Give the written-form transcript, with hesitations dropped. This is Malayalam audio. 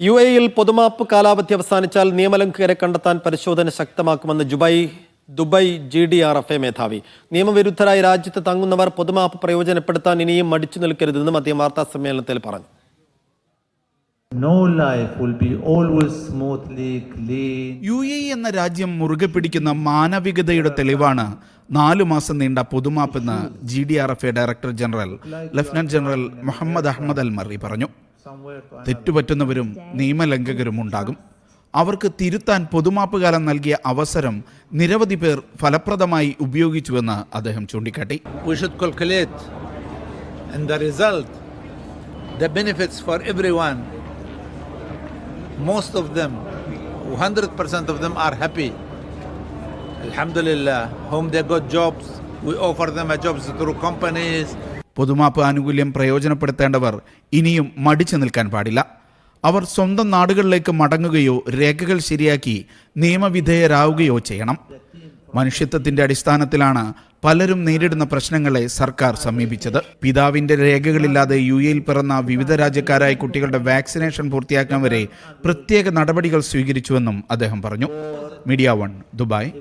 UAE-യിൽ പൊതുമാപ്പ് കാലാവധി അവസാനിച്ചാൽ നിയമലംഘകരെ കണ്ടെത്താൻ പരിശോധന ശക്തമാക്കുമെന്ന് ദുബായ് GDRFA മേധാവി. നിയമവിരുദ്ധരായി രാജ്യത്ത് തങ്ങുന്നവർ പൊതുമാപ്പ് പ്രയോജനപ്പെടുത്താൻ ഇനിയും മടിച്ചു നിൽക്കരുതെന്നും അദ്ദേഹം വാർത്താ സമ്മേളനത്തിൽ പറഞ്ഞു. No life will be always smoothly clean. UAE എന്ന രാജ്യം മുറുകെ പിടിക്കുന്ന മാനവികതയുടെ തെളിവാണ് 4 മാസം നീണ്ട പൊതുമാപ്പെന്ന് GDRFA director general lieutenant general Mohammed Ahmed Al Marri പറഞ്ഞു. തെറ്റുപറ്റുന്നവരും നിയമലംഘകരും ഉണ്ടാകും. അവർക്ക് തിരുത്താൻ പൊതുമാപ്പ് കാലം നൽകിയ അവസരം നിരവധി പേർ ഫലപ്രദമായി ഉപയോഗിച്ചുവെന്ന് അദ്ദേഹം ചൂണ്ടിക്കാട്ടി. We should calculate and the result, the benefits for everyone. Most of them, 100% of them are happy. Alhamdulillah, whom they got jobs, we offer them a jobs through companies. പൊതുമാപ്പ് ആനുകൂല്യം പ്രയോജനപ്പെടുത്തേണ്ടവർ ഇനിയും മടിച്ചു നിൽക്കാൻ പാടില്ല. അവർ സ്വന്തം നാടുകളിലേക്ക് മടങ്ങുകയോ രേഖകൾ ശരിയാക്കി നിയമവിധേയരാവുകയോ ചെയ്യണം. മനുഷ്യത്വത്തിന്റെ അടിസ്ഥാനത്തിലാണ് പലരും നേരിടുന്ന പ്രശ്നങ്ങളെ സർക്കാർ സമീപിച്ചത്. പിതാവിന്റെ രേഖകളില്ലാതെ UAE-യിൽ പിറന്ന വിവിധ രാജ്യക്കാരായ കുട്ടികളുടെ വാക്സിനേഷൻ പൂർത്തിയാക്കാൻ വരെ പ്രത്യേക നടപടികൾ സ്വീകരിച്ചുവെന്നും അദ്ദേഹം പറഞ്ഞു. Media 1 Dubai.